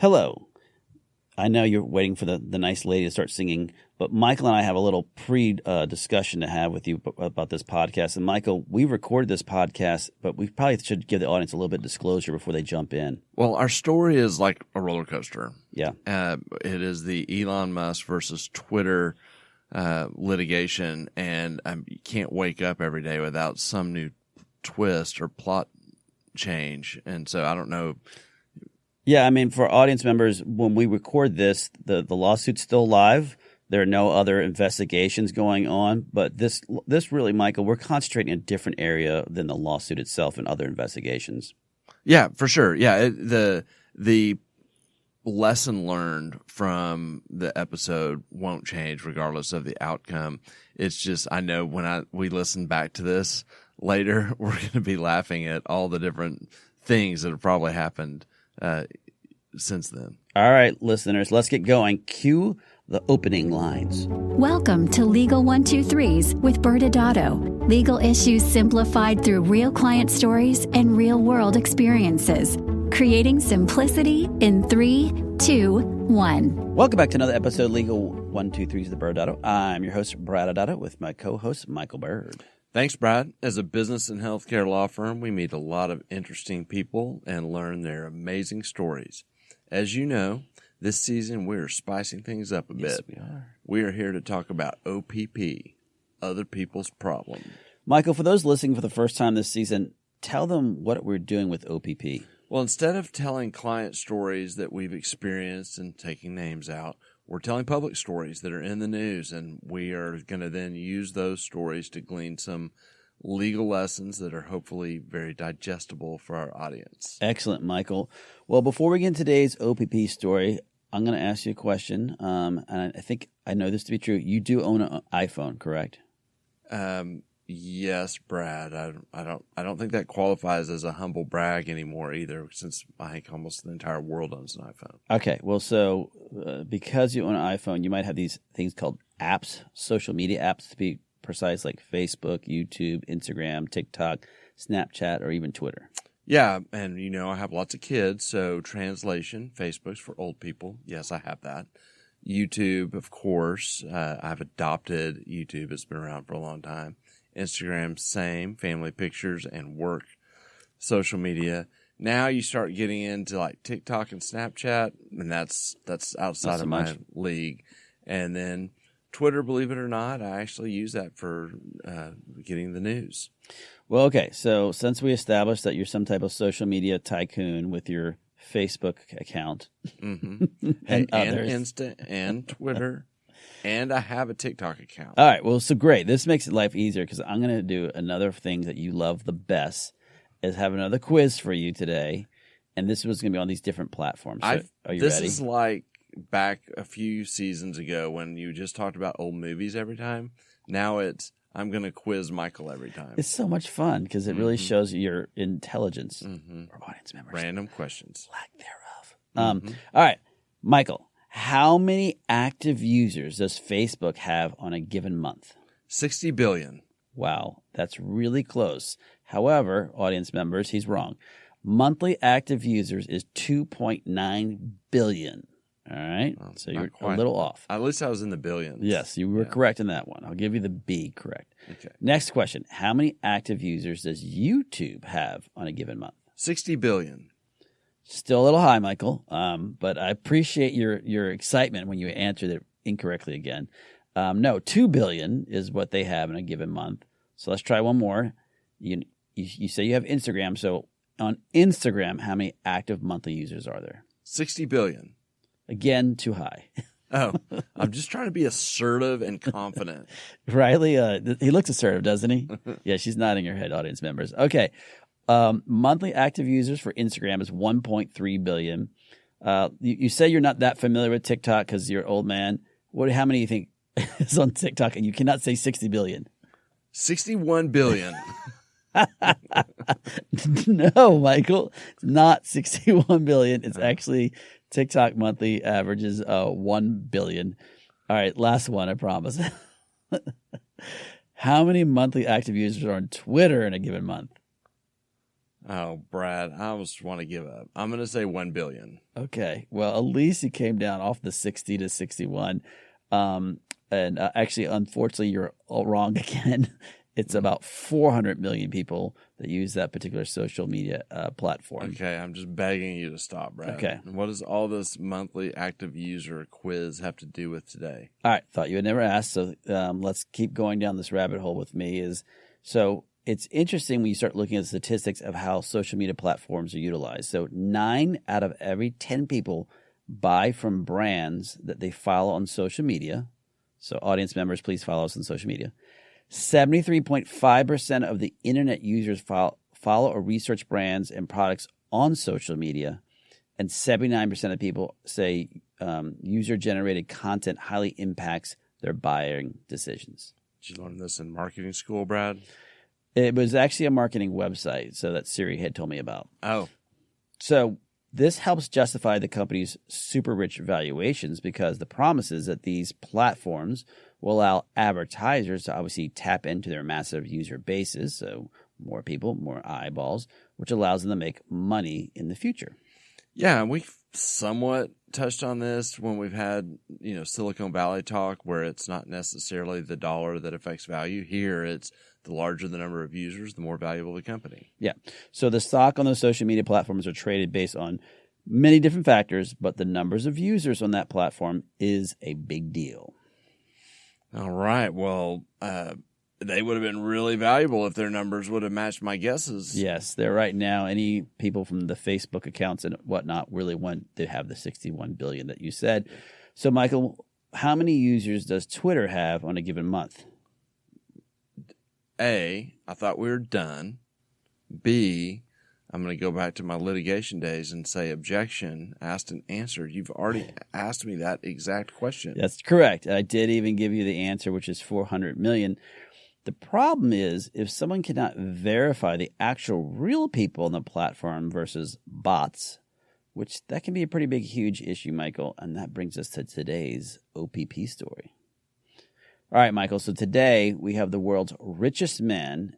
Hello. I know you're waiting for the nice lady to start singing, but Michael and I have a little discussion to have with you about this podcast. And Michael, we recorded this podcast, but we probably should give the audience a little bit of disclosure before they jump in. Well, our story is like a roller coaster. Yeah. It is the Elon Musk versus Twitter litigation, and you can't wake up every day without some new twist or plot change. And so I don't know. Yeah, I mean, for audience members, when we record this, the lawsuit's still live. There are no other investigations going on. But this really, Michael, we're concentrating in a different area than the lawsuit itself and other investigations. Yeah, for sure. Yeah, the lesson learned from the episode won't change regardless of the outcome. It's just I know when we listen back to this later, we're going to be laughing at all the different things that have probably happened since then. All right, listeners, let's get going. Cue the opening lines. Welcome to Legal 123s with ByrdAdatto. Legal issues simplified through real client stories and real-world experiences. Creating simplicity in 3, 2, 1. Welcome back to another episode of Legal 123s of the ByrdAdatto. I'm your host, ByrdAdatto, with my co-host, Michael Byrd. Thanks, Brad. As a business and healthcare law firm, we meet a lot of interesting people and learn their amazing stories. As you know, this season we're spicing things up a bit. Yes, we are. We are here to talk about OPP, other people's problem. Michael, for those listening for the first time this season, tell them what we're doing with OPP. Well, instead of telling client stories that we've experienced and taking names out, we're telling public stories that are in the news, and we are going to then use those stories to glean some legal lessons that are hopefully very digestible for our audience. Excellent, Michael. Well, before we get into today's OPP story, I'm going to ask you a question, and I think I know this to be true. You do own an iPhone, correct? Yes, Brad. I don't think that qualifies as a humble brag anymore either, since I think almost the entire world owns an iPhone. Okay, well, so because you own an iPhone, you might have these things called apps, social media apps to be precise, like Facebook, YouTube, Instagram, TikTok, Snapchat, or even Twitter. Yeah, and I have lots of kids, so translation, Facebook's for old people. Yes, I have that. YouTube, of course. I've adopted YouTube. It's been around for a long time. Instagram, same, family pictures and work social media. Now you start getting into like TikTok and Snapchat, and that's outside of my league. And then Twitter, believe it or not, I actually use that for getting the news. Well, okay, so since we established that you're some type of social media tycoon with your Facebook account and Insta and Twitter, and I have a TikTok account. All right, well, so great. This makes life easier because I'm going to do another thing that you love the best is have another quiz for you today, and this was going to be on these different platforms. So, are you ready? This is like back a few seasons ago when you just talked about old movies every time. Now it's I'm going to quiz Michael every time. It's so much fun because it really shows your intelligence for audience members. Random questions. Lack thereof. All right, Michael, how many active users does Facebook have on a given month? 60 billion. Wow, that's really close. However, audience members, he's wrong. Monthly active users is 2.9 billion. All right, so you're a little off. At least I was in the billions. Yes, you were correct in that one. I'll give you the B correct. Okay. Next question. How many active users does YouTube have on a given month? 60 billion. Still a little high, Michael, but I appreciate your excitement when you answered it incorrectly again. No, 2 billion is what they have in a given month. So let's try one more. You say you have Instagram, so on Instagram, how many active monthly users are there? 60 billion. Again, too high. Oh, I'm just trying to be assertive and confident. Riley, he looks assertive, doesn't he? Yeah, she's nodding her head, audience members. Okay. Monthly active users for Instagram is 1.3 billion. You say you're not that familiar with TikTok because you're an old man. How many do you think is on TikTok? And you cannot say 60 billion. 61 billion. No, Michael. It's not 61 billion. It's actually TikTok monthly averages 1 billion. All right, last one, I promise. How many monthly active users are on Twitter in a given month? Oh, Brad, I almost want to give up. I'm going to say 1 billion. Okay. Well, at least you came down off the 60 to 61. And actually, unfortunately, you're all wrong again. It's about 400 million people that use that particular social media platform. Okay, I'm just begging you to stop, Brad. Okay. And what does all this monthly active user quiz have to do with today? All right. Thought you had never asked, so let's keep going down this rabbit hole with me. So it's interesting when you start looking at statistics of how social media platforms are utilized. So 9 out of every 10 people buy from brands that they follow on social media. So audience members, please follow us on social media. 73.5% of the internet users follow or research brands and products on social media, and 79% of people say user-generated content highly impacts their buying decisions. Did you learn this in marketing school, Brad? It was actually a marketing website, so that Siri had told me about. Oh. So this helps justify the company's super rich valuations because the promise is that these platforms will allow advertisers to obviously tap into their massive user bases, so more people, more eyeballs, which allows them to make money in the future. Yeah, we've somewhat touched on this when we've had, Silicon Valley talk, where it's not necessarily the dollar that affects value. Here, it's the larger the number of users, the more valuable the company. Yeah. So the stock on those social media platforms are traded based on many different factors, but the numbers of users on that platform is a big deal. All right. Well, they would have been really valuable if their numbers would have matched my guesses. Yes, they're right now. Any people from the Facebook accounts and whatnot really want to have the 61 billion that you said. So, Michael, how many users does Twitter have on a given month? A, I thought we were done. B, I'm going to go back to my litigation days and say objection, asked and answered. You've already asked me that exact question. That's correct. I did even give you the answer, which is 400 million. The problem is if someone cannot verify the actual real people on the platform versus bots, which that can be a pretty big, huge issue, Michael. And that brings us to today's OPP story. All right, Michael. So today we have the world's richest man.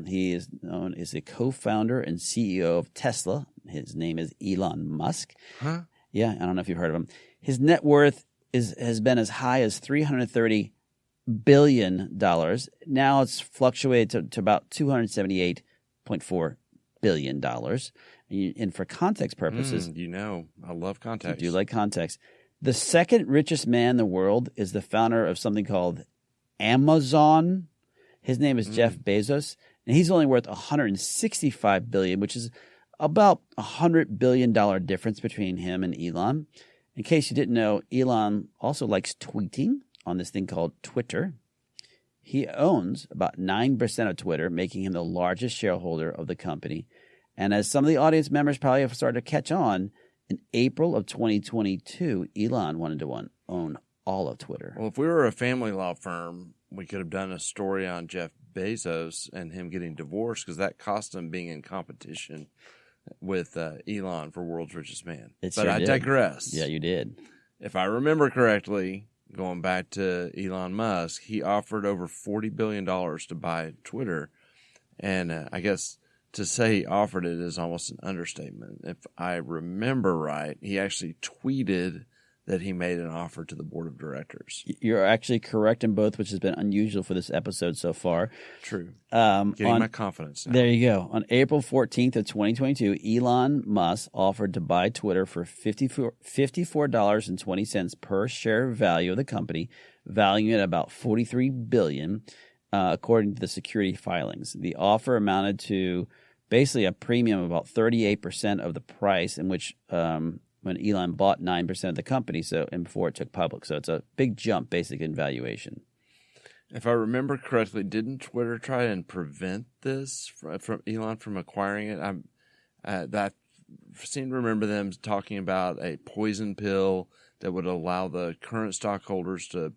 He is known as the co-founder and CEO of Tesla. His name is Elon Musk. Huh? Yeah, I don't know if you've heard of him. His net worth has been as high as $330 billion. Now it's fluctuated to about $278.4 billion. And for context purposes, I love context. You do like context. The second richest man in the world is the founder of something called Amazon. His name is Jeff Bezos, and he's only worth $165 billion, which is about $100 billion difference between him and Elon. In case you didn't know, Elon also likes tweeting on this thing called Twitter. He owns about 9% of Twitter, making him the largest shareholder of the company. And as some of the audience members probably have started to catch on, in April of 2022, Elon wanted to own all of Twitter. Well, if we were a family law firm, we could have done a story on Jeff Bezos and him getting divorced because that cost him being in competition with Elon for world's richest man. I digress. Yeah, you did. If I remember correctly, going back to Elon Musk, he offered over $40 billion to buy Twitter. And I guess to say he offered it is almost an understatement. If I remember right, he actually tweeted that he made an offer to the board of directors. You're actually correct in both, which has been unusual for this episode so far. True. Getting my confidence now. There you go. On April 14th of 2022, Elon Musk offered to buy Twitter for $54.20 per share value of the company, valuing it at about $43 billion, according to the security filings. The offer amounted to basically a premium of about 38% of the price in which when Elon bought 9% of the company, and before it took public. So it's a big jump, basically, in valuation. If I remember correctly, didn't Twitter try and prevent this from Elon from acquiring it? I seem to remember them talking about a poison pill that would allow the current stockholders to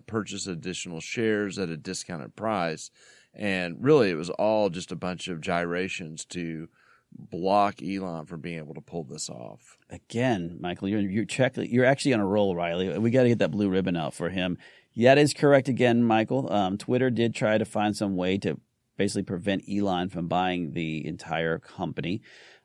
purchase additional shares at a discounted price. And really, it was all just a bunch of gyrations to block Elon from being able to pull this off. Again, Michael, you're actually on a roll, Riley. We got to get that blue ribbon out for him. That is correct again, Michael. Twitter did try to find some way to basically prevent Elon from buying the entire company.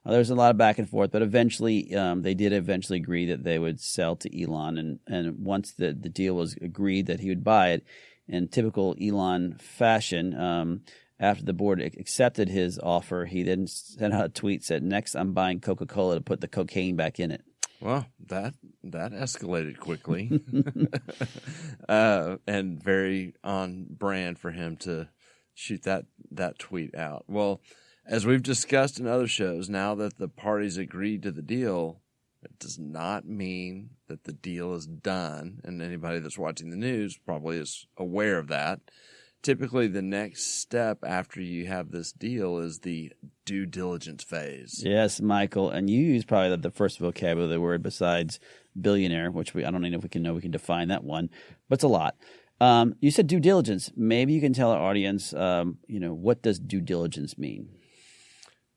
There's a lot of back and forth, but eventually they did eventually agree that they would sell to Elon. And once the deal was agreed that he would buy it, in typical Elon fashion, after the board accepted his offer, he then sent out a tweet said, "Next, I'm buying Coca-Cola to put the cocaine back in it." Well, that escalated quickly, and very on brand for him to shoot that tweet out. Well, as we've discussed in other shows, now that the parties agreed to the deal, it does not mean that the deal is done. And anybody that's watching the news probably is aware of that. Typically, the next step after you have this deal is the due diligence phase. Yes, Michael. And you use probably the first vocabulary word besides billionaire, which I don't even know if we can define that one, but it's a lot. You said due diligence. Maybe you can tell our audience, what does due diligence mean?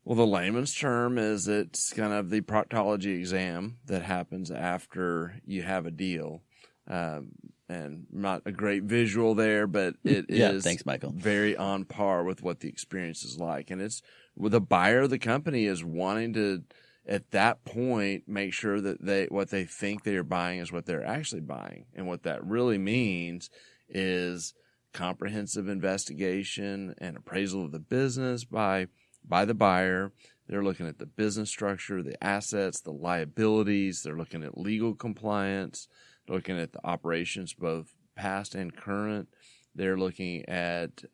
Well, the layman's term is it's kind of the proctology exam that happens after you have a deal. And not a great visual there, but it is thanks, Michael. Very on par with what the experience is like. And it's the buyer of the company is wanting to, at that point, make sure that what they think they are buying is what they're actually buying. And what that really means is comprehensive investigation and appraisal of the business by the buyer. They're looking at the business structure, the assets, the liabilities. They're looking at legal compliance. They're looking at the operations, both past and current. They're looking at,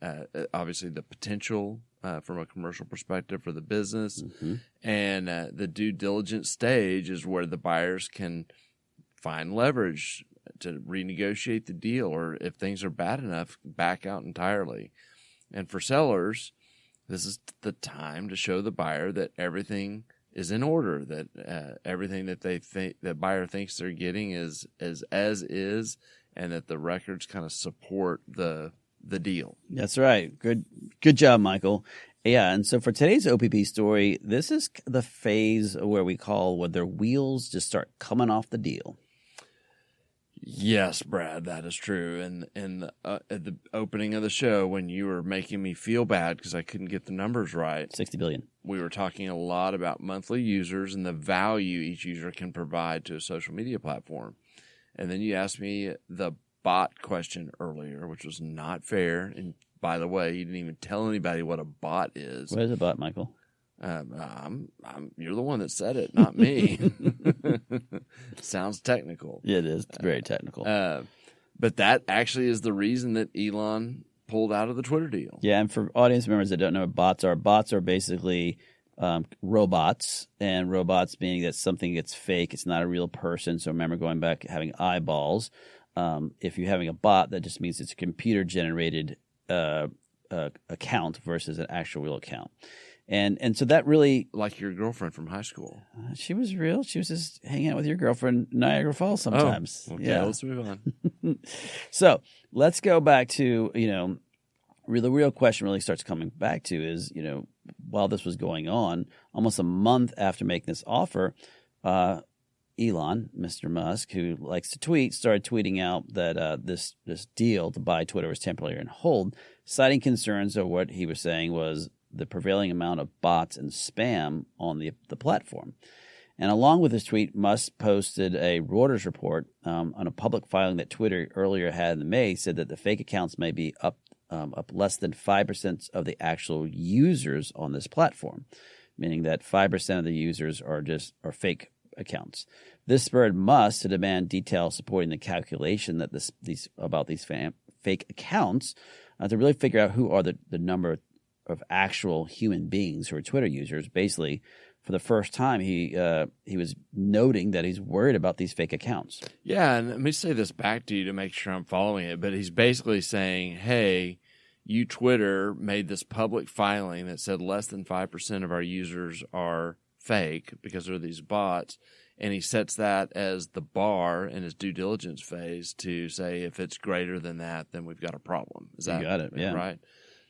obviously, the potential from a commercial perspective for the business. Mm-hmm. And the due diligence stage is where the buyers can find leverage to renegotiate the deal, or if things are bad enough, back out entirely. And for sellers, this is the time to show the buyer that everything is in order, that everything that they think the buyer thinks they're getting is as is, and that the records kind of support the deal. That's right. Good job, Michael. Yeah, and so for today's OPP story, this is the phase where their wheels just start coming off the deal. Yes, Brad, that is true. And at the opening of the show, when you were making me feel bad because I couldn't get the numbers right, 60 billion. We were talking a lot about monthly users and the value each user can provide to a social media platform. And then you asked me the bot question earlier, which was not fair. And by the way, you didn't even tell anybody what a bot is. What is a bot, Michael? You're the one that said it, not me. Sounds technical. Yeah, it is. It's very technical. But that actually is the reason that Elon pulled out of the Twitter deal. Yeah, and for audience members that don't know what bots are basically robots, and robots being that something that's fake. It's not a real person. So remember going back having eyeballs. If you're having a bot, that just means it's a computer-generated account versus an actual real account. And so that really... Like your girlfriend from high school. She was real. She was just hanging out with your girlfriend in Niagara Falls sometimes. Oh, okay, yeah. Let's move on. So let's go back to, the real question really starts coming back to is, while this was going on, almost a month after making this offer, Elon, Mr. Musk, who likes to tweet, started tweeting out that this deal to buy Twitter was temporarily on hold, citing concerns of what he was saying was the prevailing amount of bots and spam on the platform. And along with his tweet, Musk posted a Reuters report on a public filing that Twitter earlier had in May, said that the fake accounts may be up less than 5% of the actual users on this platform, meaning that 5% of the users are fake accounts. This spurred Musk to demand details supporting the calculation that these fake accounts to really figure out who are the number of actual human beings who are Twitter users. Basically, for the first time, he was noting that he's worried about these fake accounts. Yeah, and let me say this back to you to make sure I'm following it, but he's basically saying, hey, you Twitter made this public filing that said less than 5% of our users are fake because they're these bots, and he sets that as the bar in his due diligence phase to say if it's greater than that, then we've got a problem. Is that you got it, yeah. Right?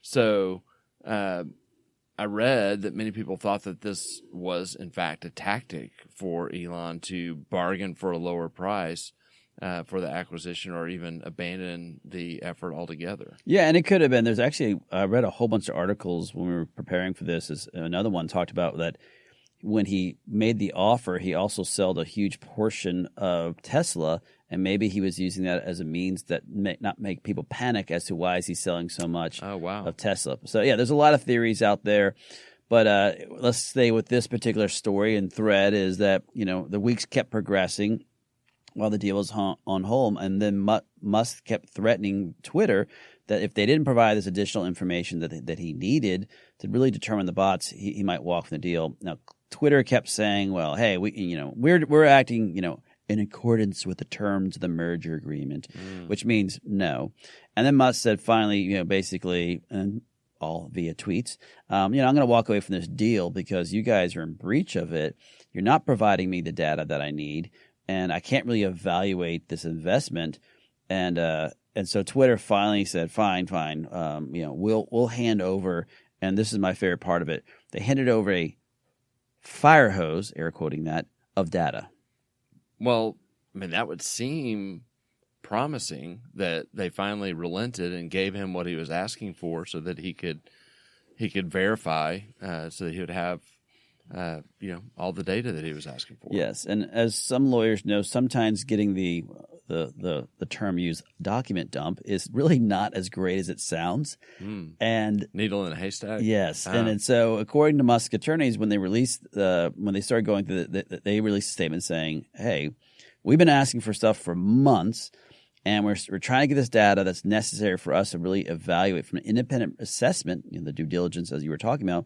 So I read that many people thought that this was, in fact, a tactic for Elon to bargain for a lower price for the acquisition or even abandon the effort altogether. Yeah, and it could have been. There's actually, I read a whole bunch of articles when we were preparing for this. Another one talked about that when he made the offer, he also sold a huge portion of Tesla, and maybe he was using that as a means that may not make people panic as to why is he selling so much of Tesla. So, yeah, there's a lot of theories out there. But let's stay with this particular story and thread is that, the weeks kept progressing while the deal was on hold, and then Musk kept threatening Twitter that if they didn't provide this additional information that he needed to really determine the bots, he might walk from the deal. Now, Twitter kept saying, "Well, hey, we're acting, in accordance with the terms of the merger agreement," which means no. And then Musk said, finally, basically, and all via tweets, I'm going to walk away from this deal because you guys are in breach of it. You're not providing me the data that I need, and I can't really evaluate this investment. And so Twitter finally said, fine, we'll hand over. And this is my favorite part of it. They handed over a fire hose, air quoting that, of data. Well, that would seem promising that they finally relented and gave him what he was asking for so that he could verify, so that he would have all the data that he was asking for. Yes, and as some lawyers know, sometimes getting the term used, document dump, is really not as great as it sounds. And needle in a haystack. Yes, and so according to Musk attorneys, when they started going through they released a statement saying, "Hey, we've been asking for stuff for months, and we're trying to get this data that's necessary for us to really evaluate from an independent assessment, the due diligence as you were talking about,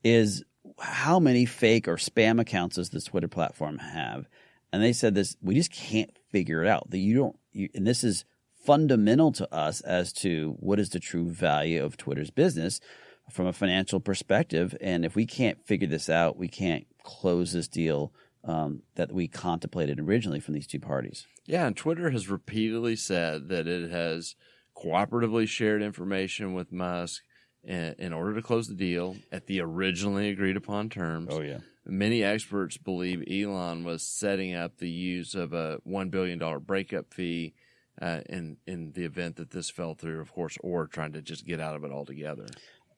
is how many fake or spam accounts does this Twitter platform have?" And they said this, we just can't figure it out. And this is fundamental to us as to what is the true value of Twitter's business from a financial perspective. And if we can't figure this out, we can't close this deal that we contemplated originally from these two parties. Yeah, and Twitter has repeatedly said that it has cooperatively shared information with Musk in order to close the deal at the originally agreed upon terms. Oh, yeah. Many experts believe Elon was setting up the use of a $1 billion breakup fee in the event that this fell through, of course, or trying to just get out of it altogether.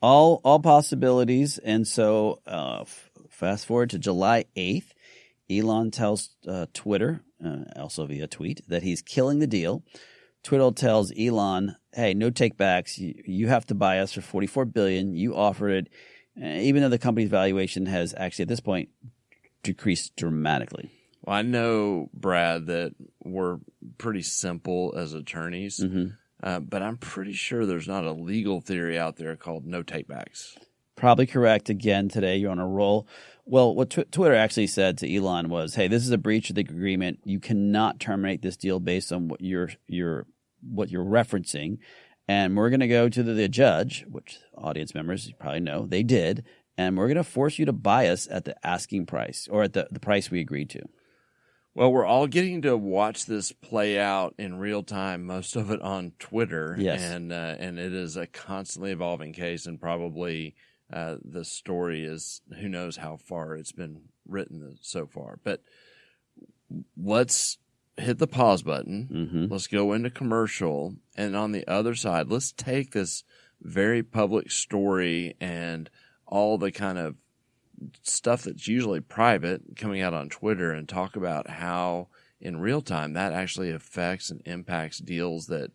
All possibilities. And so fast forward to July 8th, Elon tells Twitter, also via tweet, that he's killing the deal. Twitter tells Elon, "Hey, no takebacks. You have to buy us for $44 billion. You offered it, even though the company's valuation has actually at this point decreased dramatically." Well, I know, Brad, that we're pretty simple as attorneys, but I'm pretty sure there's not a legal theory out there called no takebacks. Probably correct. Again, today you're on a roll. Well, what Twitter actually said to Elon was, "Hey, this is a breach of the agreement. You cannot terminate this deal based on what you're referencing, and we're going to go to the judge," which audience members you probably know they did, "and we're going to force you to buy us at the asking price or at the price we agreed to." Well, we're all getting to watch this play out in real time, most of it on Twitter. Yes. And it is a constantly evolving case, and probably the story is who knows how far it's been written so far. But let's hit the pause button. Let's go into commercial. And on the other side, let's take this very public story and all the kind of stuff that's usually private coming out on Twitter and talk about how in real time that actually affects and impacts deals that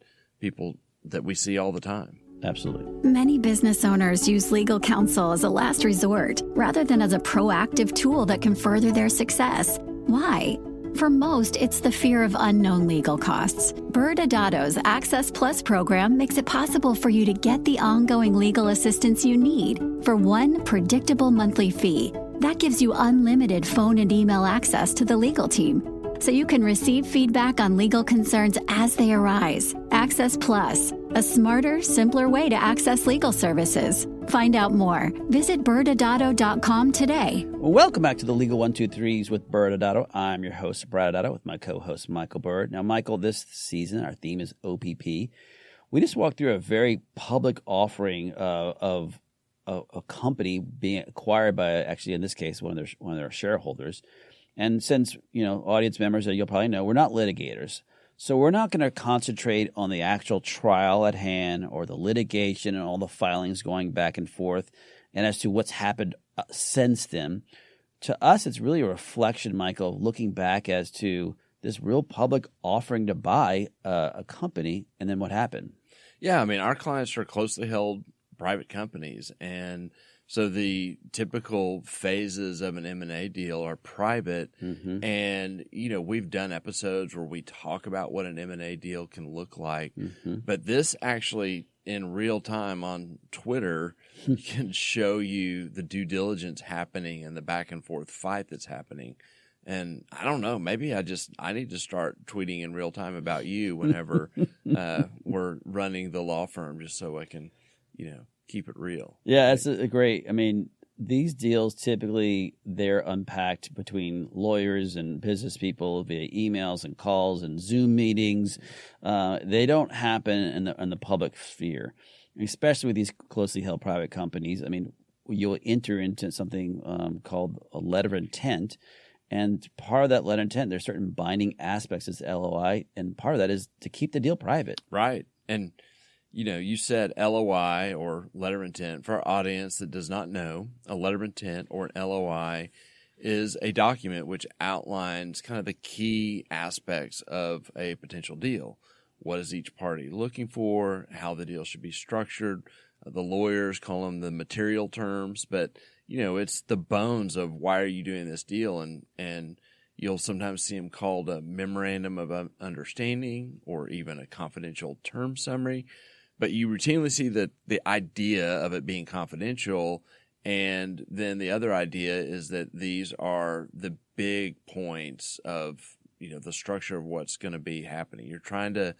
we see all the time. Absolutely. Many business owners use legal counsel as a last resort rather than as a proactive tool that can further their success. Why? For most, it's the fear of unknown legal costs. ByrdAdatto's Access Plus program makes it possible for you to get the ongoing legal assistance you need for one predictable monthly fee. That gives you unlimited phone and email access to the legal team, so you can receive feedback on legal concerns as they arise. Access Plus, a smarter, simpler way to access legal services. Find out more. Visit ByrdAdatto.com today. Well, welcome back to the Legal 123s with ByrdAdatto. I'm your host, ByrdAdatto, with my co-host, Michael Byrd. Now, Michael, this season, our theme is OPP. We just walked through a very public offering of a company being acquired by, actually, in this case, one of their shareholders. And since, audience members, you'll probably know, we're not litigators. So we're not going to concentrate on the actual trial at hand or the litigation and all the filings going back and forth and as to what's happened since then. To us, it's really a reflection, Michael, looking back as to this real public offering to buy a company and then what happened. Yeah, I mean, our clients are closely held private companies, and so the typical phases of an M&A deal are private. Mm-hmm. And, we've done episodes where we talk about what an M&A deal can look like. Mm-hmm. But this actually, in real time on Twitter, can show you the due diligence happening and the back and forth fight that's happening. And I don't know, maybe I need to start tweeting in real time about you whenever we're running the law firm, just so I can, keep it real. Yeah, that's a great. I mean, these deals typically they're unpacked between lawyers and business people via emails and calls and Zoom meetings. They don't happen in the public sphere, especially with these closely held private companies. I mean, you'll enter into something called a letter of intent. And part of that letter of intent, there's certain binding aspects as LOI, and part of that is to keep the deal private. Right. And, you said LOI or letter of intent. For our audience that does not know, a letter of intent or an LOI is a document which outlines kind of the key aspects of a potential deal. What is each party looking for, how the deal should be structured. The lawyers call them the material terms, but it's the bones of why are you doing this deal, and you'll sometimes see them called a memorandum of understanding or even a confidential term summary. But you routinely see the idea of it being confidential, and then the other idea is that these are the big points of the structure of what's going to be happening. You're trying to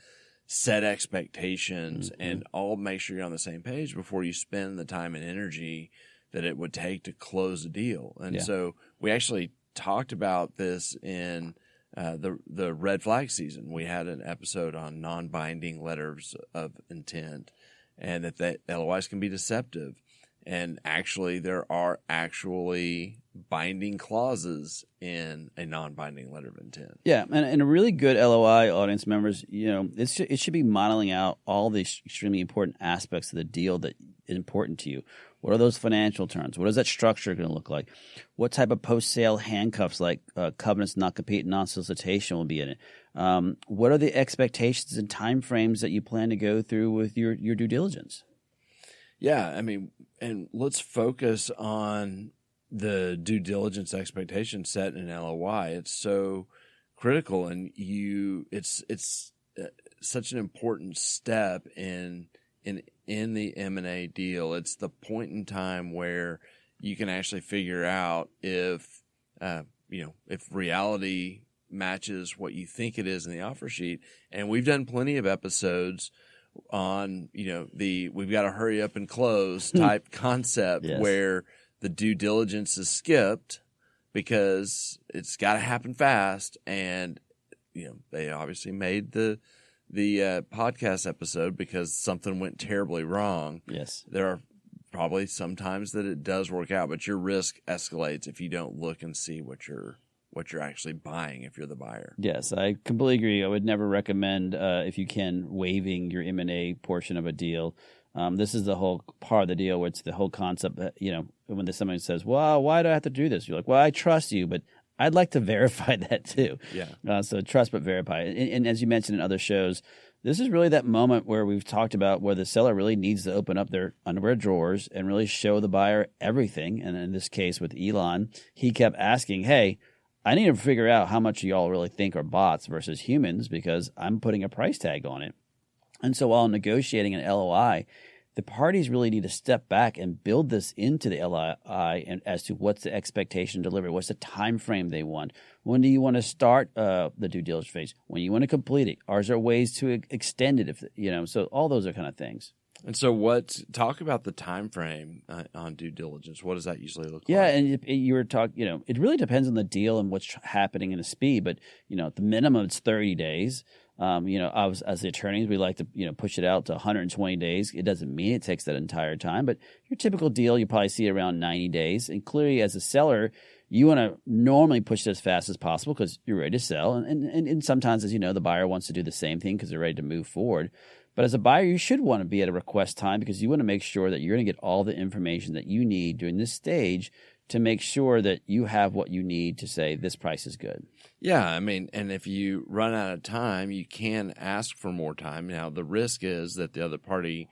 set expectations and all make sure you're on the same page before you spend the time and energy that it would take to close a deal. And so we actually talked about this in the red flag season. We had an episode on non-binding letters of intent and that LOIs can be deceptive. And actually, there are actually binding clauses in a non-binding letter of intent. Yeah, and a really good LOI, audience members, it should be modeling out all the extremely important aspects of the deal that is important to you. What are those financial terms? What is that structure going to look like? What type of post-sale handcuffs like covenants, not compete, non-solicitation will be in it? What are the expectations and timeframes that you plan to go through with your due diligence? Yeah, I mean, and let's focus on the due diligence expectation set in LOI. It's so critical, and it's such an important step in the M&A deal. It's the point in time where you can actually figure out if reality matches what you think it is in the offer sheet. And we've done plenty of episodes on we've got to hurry up and close type concept. Yes. Where the due diligence is skipped because it's got to happen fast, and they obviously made the podcast episode because something went terribly wrong. Yes, there are probably sometimes that it does work out, but your risk escalates if you don't look and see what you're actually buying if you're the buyer. Yes, I completely agree. I would never recommend, if you can, waiving your M&A portion of a deal. This is the whole part of the deal where it's the whole concept that, when somebody says, well, why do I have to do this? You're like, well, I trust you, but I'd like to verify that too. Yeah. So trust but verify. And as you mentioned in other shows, this is really that moment where we've talked about where the seller really needs to open up their underwear drawers and really show the buyer everything. And in this case with Elon, he kept asking, hey, I need to figure out how much y'all really think are bots versus humans because I'm putting a price tag on it. And so while negotiating an LOI, the parties really need to step back and build this into the LOI and as to what's the expectation delivery, what's the time frame they want. When do you want to start the due diligence phase? When you want to complete it? Are there ways to extend it? So all those are kind of things. And so talk about the time frame on due diligence. What does that usually look like? Yeah, and you were talking, it really depends on the deal and what's happening in the speed, but, at the minimum it's 30 days. As the attorneys, we like to, push it out to 120 days. It doesn't mean it takes that entire time, but your typical deal, you probably see around 90 days. And clearly as a seller, you want to normally push it as fast as possible because you're ready to sell. And sometimes, as you know, the buyer wants to do the same thing because they're ready to move forward. But as a buyer, you should want to be at a request time because you want to make sure that you're going to get all the information that you need during this stage to make sure that you have what you need to say this price is good. Yeah, I mean, and if you run out of time, you can ask for more time. Now, the risk is that the other party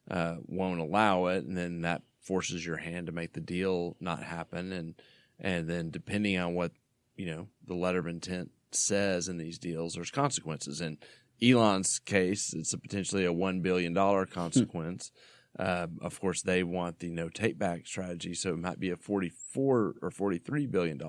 won't allow it, and then that forces your hand to make the deal not happen. And then depending on what, the letter of intent says in these deals, there's consequences. In Elon's case, it's potentially a $1 billion consequence. Of course, they want the no take back strategy, so it might be a $44 or $43 billion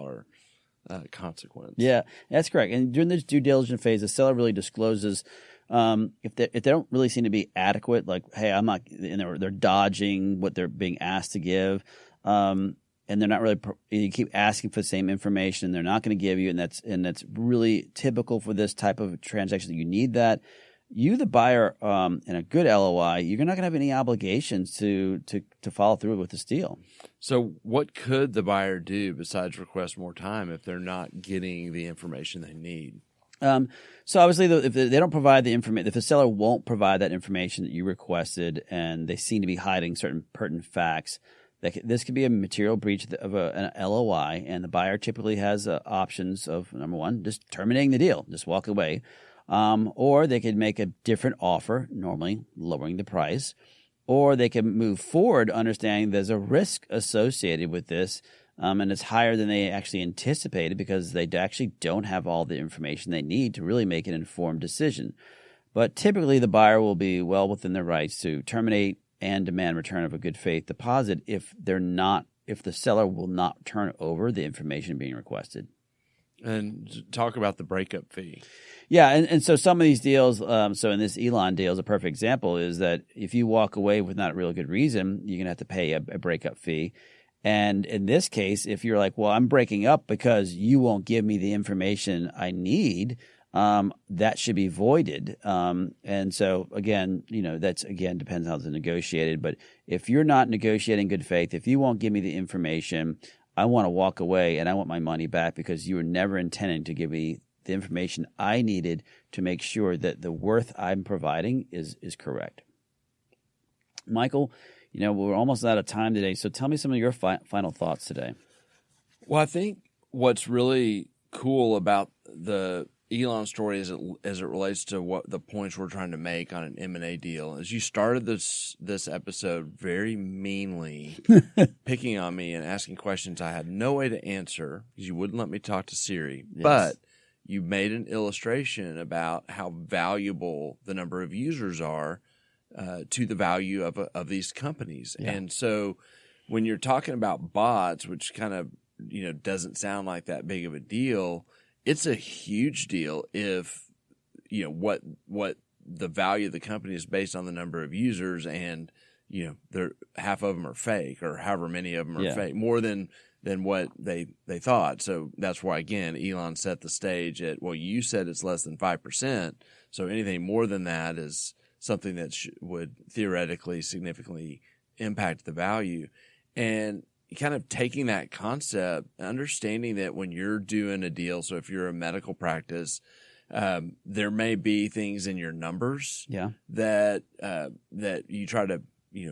consequence. Yeah, that's correct. And during this due diligence phase, the seller really discloses if they don't really seem to be adequate, like, hey, I'm not, they're dodging what they're being asked to give, and they're not really. You keep asking for the same information, and they're not going to give you, and that's really typical for this type of transaction. You need that. You, the buyer, in a good LOI, you're not going to have any obligations to follow through with this deal. So what could the buyer do besides request more time if they're not getting the information they need? So obviously, if they don't provide the information, if the seller won't provide that information that you requested, and they seem to be hiding certain pertinent facts, this could be a material breach of an LOI, and the buyer typically has options of, number one, just terminating the deal, just walk away. Or they could make a different offer, normally lowering the price, or they can move forward understanding there's a risk associated with this, and it's higher than they actually anticipated because they actually don't have all the information they need to really make an informed decision. But typically the buyer will be well within their rights to terminate and demand return of a good faith deposit if the seller will not turn over the information being requested. And talk about the breakup fee. Yeah, and so some of these deals, so in this Elon deal is a perfect example, is that if you walk away with not a real good reason, you're going to have to pay a breakup fee. And in this case, if you're like, well, I'm breaking up because you won't give me the information I need, that should be voided. And so again, that's depends on how it's negotiated. But if you're not negotiating good faith, if you won't give me the information, I want to walk away and I want my money back because you were never intending to give me the information I needed to make sure that the worth I'm providing is correct. Michael, we're almost out of time today, so tell me some of your final thoughts today. Well, I think what's really cool about the Elon story as it relates to what the points we're trying to make on an M&A deal is you started this episode very meanly picking on me and asking questions I had no way to answer because you wouldn't let me talk to Siri. Yes. But you made an illustration about how valuable the number of users are to the value of these companies. Yeah. And so when you're talking about bots, which kind of doesn't sound like that big of a deal, it's a huge deal if what the value of the company is based on the number of users, and they're half of them are fake, or however many of them are fake, more than what they thought. So that's why, again, Elon set the stage at, well, you said it's less than 5%, so anything more than that is something that would theoretically significantly impact the value. And kind of taking that concept, understanding that when you're doing a deal, so if you're a medical practice, there may be things in your numbers that you try to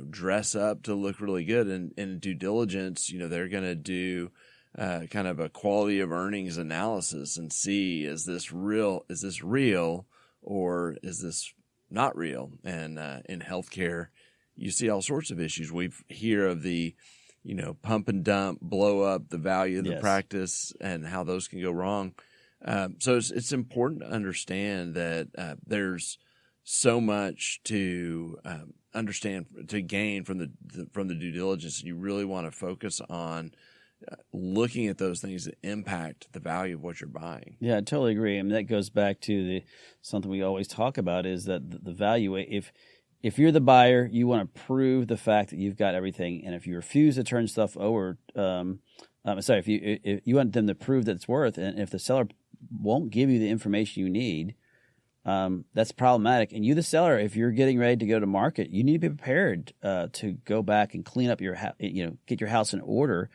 dress up to look really good. And in due diligence, they're going to do kind of a quality of earnings analysis and see, is this real or is this not real? And in healthcare, you see all sorts of issues. We hear of the pump and dump, blow up the value of the practice and how those can go wrong. So it's important to understand that there's so much to understand, to gain from the due diligence. And you really want to focus on looking at those things that impact the value of what you're buying. Yeah, I totally agree. I mean, that goes back to something we always talk about is that the value, if you're the buyer, you want to prove the fact that you've got everything, and if you refuse to turn stuff over, if you want them to prove that it's worth, and if the seller won't give you the information you need, that's problematic. And you, the seller, if you're getting ready to go to market, you need to be prepared to go back and clean up your get your house in order,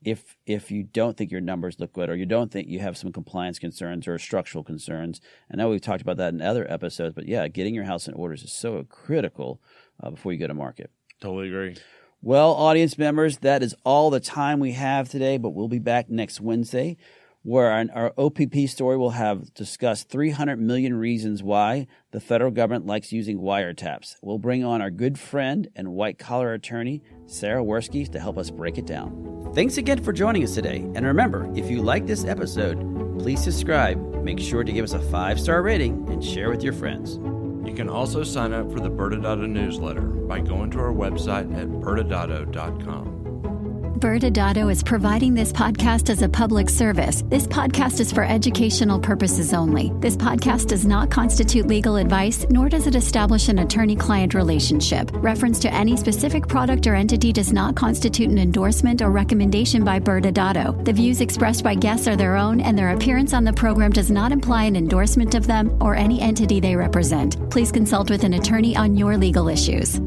if you don't think your numbers look good, or you don't think you have some compliance concerns or structural concerns. I know we've talked about that in other episodes, but yeah, getting your house in order is so critical before you go to market. Totally agree. Well, audience members, that is all the time we have today, but we'll be back next Wednesday, where our OPP story will have discussed 300 million reasons why the federal government likes using wiretaps. We'll bring on our good friend and white-collar attorney, Sarah Worski, to help us break it down. Thanks again for joining us today. And remember, if you like this episode, please subscribe, make sure to give us a 5-star rating, and share with your friends. You can also sign up for the ByrdAdatto newsletter by going to our website at ByrdAdatto.com. ByrdAdatto is providing this podcast as a public service. This podcast is for educational purposes only. This podcast does not constitute legal advice, nor does it establish an attorney-client relationship. Reference to any specific product or entity does not constitute an endorsement or recommendation by ByrdAdatto. The views expressed by guests are their own, and their appearance on the program does not imply an endorsement of them or any entity they represent. Please consult with an attorney on your legal issues.